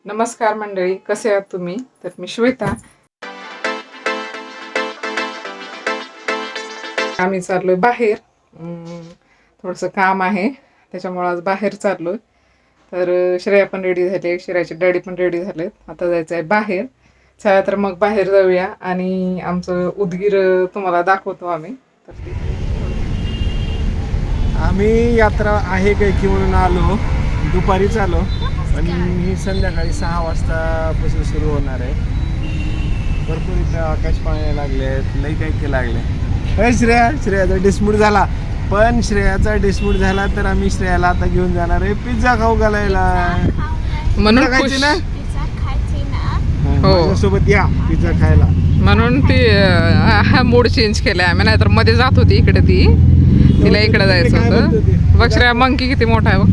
नमस्कार मंडळी, कसे आहात तुम्ही? तर मी श्वेता. आम्ही चाललोय बाहेर. थोडंसं काम आहे, त्याच्यामुळे आज बाहेर चाललोय. तर श्रेया पण रेडी झाली, श्रेयाचे डॅडी पण रेडी झालेत. आता जायचं आहे बाहेर. चला तर मग बाहेर जाऊया आणि आमचं उदगीर तुम्हाला दाखवतो आम्ही. आम्ही यात्रा आहे काय की म्हणून आलो, दुपारीच आलो आणि ही संध्याकाळी 6 वाजतापासून सुरू होणार आहे. भरपूर इथं आकाश पाळणे लागले आहेत, लई काही काही लागले. श्रेयाचा डिस्म्यूट झाला, पण श्रेयाचा डिस्म्यूट झाला तर आम्ही श्रेयाला आता घेऊन जाणार आहे पिझ्झा खाऊ घालायला. म्हणून खायची ना हो, सोबत या पिझ्झा खायला. म्हणून ती हा मूड चेंज केलाय आम्ही, नाहीतर मध्ये जात होती इकडे. तिला इकडे जायचं होतं. बघ श्रेया, मंकी किती मोठा आहे बघ.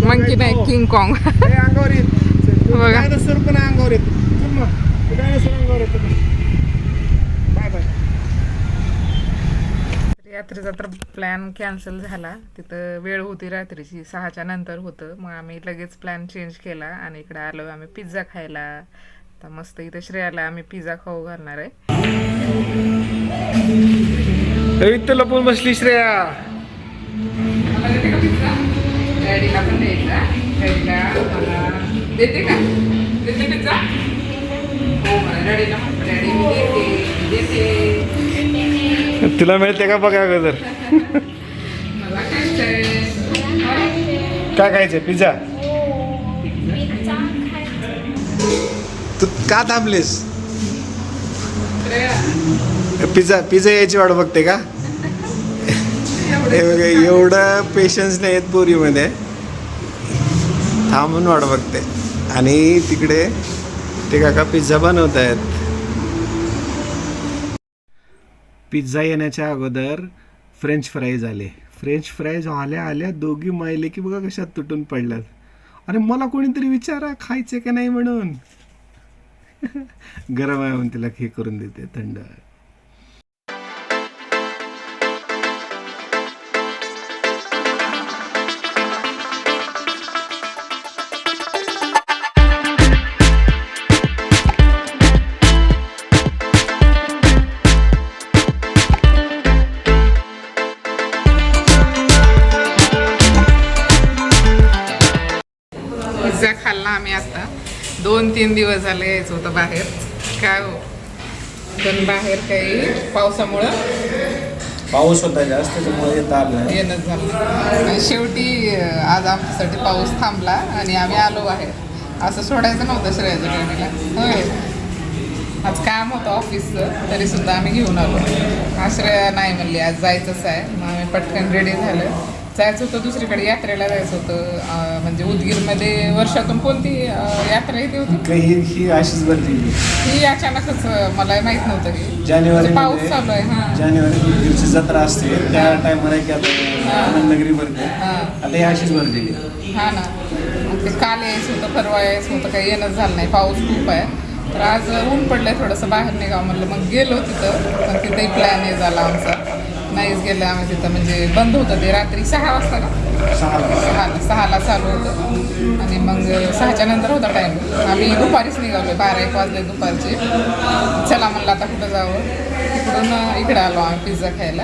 मंकी नाही, किंग कॉंग. अंगावर येत बघा. डायनोसॉर पण अंगावर येत. डायनोसॉर अंगावर येत. Bye bye. यात्रेचा तर प्लॅन कॅन्सल झाला. तिथं वेळ होती रात्रीची 6च्या नंतर होतं. मग आम्ही लगेच प्लॅन चेंज केला आणि इकडे आलो आम्ही पिझ्झा खायला. तर मस्त इथं श्रेयाला आम्ही पिझ्झा खाऊ घालणार आहे. इथं लपून बसली श्रेया. डॅडीला पण द्यायचा. डॅडीला मला देते का? देते पिझ्झा? हो, मला डॅडीला म्हटलं, डॅडी मी देते. तुला मिळते का बघा अगोदर. मला खायचंय. काय खायचंय? पिझ्झा. तू का थांबलीस? पिझ्झा यायची वाट बघते का? एवढं पेशन्स नाही आहेत पोरीमध्ये. थांबून वाट बघते. आणि तिकडे ते काका पिझ्झा बनवत आहेत. पिझ्झा येण्याच्या अगोदर फ्रेंच फ्राईज आले. फ्रेंच फ्राईज आल्या दोघी मायले की बघा कशात तुटून पडल्यात. अरे मला कोणीतरी विचारा खायचे का नाही म्हणून. गरम आहे म्हणून तिला हे करून देते थंड. पिझ्झा खाल्ला आम्ही आता. 2-3 दिवस झाले यायचं होतं बाहेर. काय हो, पण बाहेर काही पावसामुळं पाऊस होता जास्त, त्याच्यामुळे येता आलं. येणंच झालं. आणि शेवटी आज आमच्यासाठी पाऊस थांबला आणि आम्ही आलो बाहेर. असं सोडायचं नव्हतं श्रेयाच्या डॅडीला. होय, आज काम होतं ऑफिसचं, तरीसुद्धा आम्ही घेऊन आलो. श्रेया नाही म्हणली आज जायचंच आहे. मग आम्ही पटकन रेडी झालं. जायचं होतं दुसरीकडे, यात्रेला जायचं होतं. म्हणजे उदगीरमध्ये वर्षातून कोणती यात्रा येते होती? ही अशीच भरलेली. ही अचानकच, मला माहित नव्हतं की जानेवारी पाऊस चालू आहे. हां, जानेवारी जत्रा असते त्या टायमाला की आता आनंदनगरी भरते. हां आता ही अशीच भरलेली. हां ना. मग ते काल यायचं होतं, परवा यायचं होतं, काही येणंच झालं नाही. पाऊस खूप आहे. तर आज ऊन पडलंय, थोडंसं बाहेर निघावं म्हणलं. मग गेलो तिथं, पण तिथंही प्लॅन हे झाला आमचा. नाहीच गेलं आम्ही तिथं. म्हणजे बंद होतं ते रात्री 6 वाजता ना, 6ला चालू होतं. आणि मग 6च्या नंतर होता टाईम. आम्ही दुपारीच निघालो, 12-1 वाजले दुपारचे. चला म्हणलं आता कुठं जावं. तिकडून इकडं आलो आम्ही पिझ्झा खायला.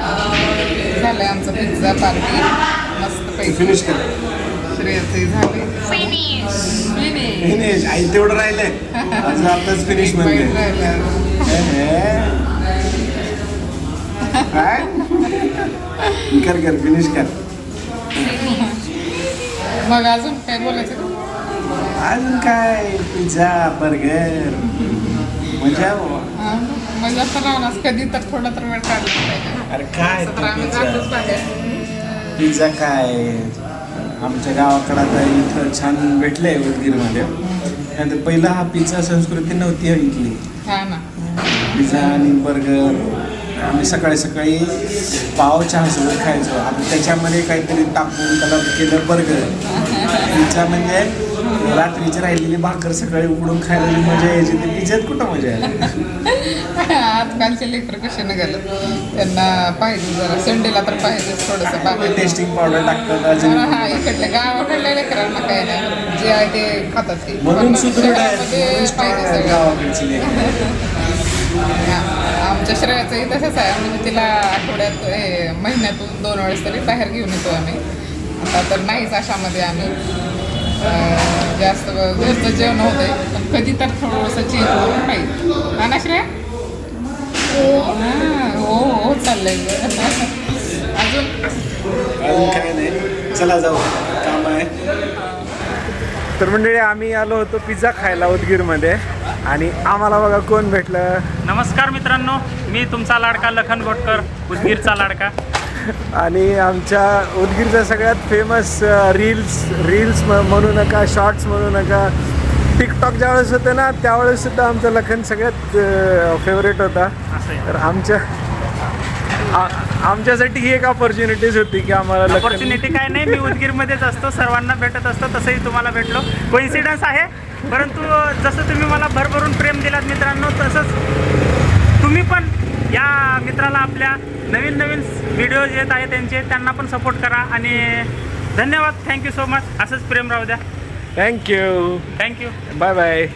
झालं आहे आमचं पिझ्झा पार्टी मस्त पैकी. फिनिश केलं. श्रेयसही झाले. फिनिश आई तेवढं राहिलंय. आताच फिनिश म्हणजे काय कर फिनिश कर. मग अजून काय बोलायचं? अजून काय पिझ्झा बर्गर मजा. मजा तर राहणार. कधी तर थोडा तर वेळ काढला पाहिजे. अरे काय तर आम्ही जातोच बाहेर. पिझ्झा काय आमच्या गावाकडं आता इथं छान भेटलंय उदगीरमध्ये. नंतर पहिला हा पिझ्झा संस्कृती नव्हती इथली. हा ना. पिझ्झा आणि बर्गर आम्ही सकाळी सकाळी पाव चहासोबत खायचो. आता त्याच्यामध्ये काहीतरी टाकून त्याला केलं बर्गर. पिझ्झा म्हणजे रात्रीची राहिलेली भाकर सकाळी उकडून खायला जी मजा यायची ती पिझ्झ्यात कुठं मजा आहे. आजकालचे लेकर कसे निघाले त्यांना पाहिजे जरा संडेला तर पाहिजेच थोडंसं बाहेर. टेस्टिंग पावडर टाकतात अजून. हा इकडल्या गावाकडल्या लेकरांना काय नाही जे आहे ते खातात ते म्हणून पण सुदृढ शहरामध्ये आहे पाहिजे सगळं. गावाकडची लेकरं. आमच्या श्रेयाचंही तसंच आहे म्हणजे तिला आठवड्यात महिन्यातून 2 वेळेस तरी बाहेर घेऊन येतो आम्ही. आता तर नाहीच अशामध्ये आम्ही जास्त घरचं जेवण होतंय पण कधी तर थोडंसं चेंज करून पाहिजे ना ना श्रेया. हां हो हो चाललंय अजून काय नाही, चला जाऊ, काम आहे. तर मंडळी आम्ही आलो होतो पिझ्झा खायला उदगीरमध्ये आणि आम्हाला बघा कोण भेटलं. नमस्कार मित्रांनो, मी तुमचा लाडका लखन घोटकर, उदगीरचा लाडका. आणि आमच्या उदगीरचा सगळ्यात फेमस रील्स म्हणू नका, शॉर्ट्स म्हणू नका, टिकटॉक ज्यावेळेस होतं ना त्यावेळेस सुद्धा आमचा लखन सगळ्यात फेवरेट होता. तर आमच्यासाठी ही एक ऑपॉर्च्युनिटीज होती की आम्हाला ऑपॉर्च्युनिटी काय नाही, मी उदगीरमध्येच असतो, सर्वांना भेटत असतो, तसंही तुम्हाला भेटलो. कोइन्सिडन्स आहे, परंतु जसं तुम्ही मला भरभरून प्रेम दिलात मित्रांनो तसंच तुम्ही पण या मित्राला आपल्या नवीन नवीन व्हिडिओज येत आहे त्यांना पण सपोर्ट करा. आणि धन्यवाद, थँक्यू सो मच. असंच प्रेम राहू द्या. थँक्यू. थँक्यू. Bye bye.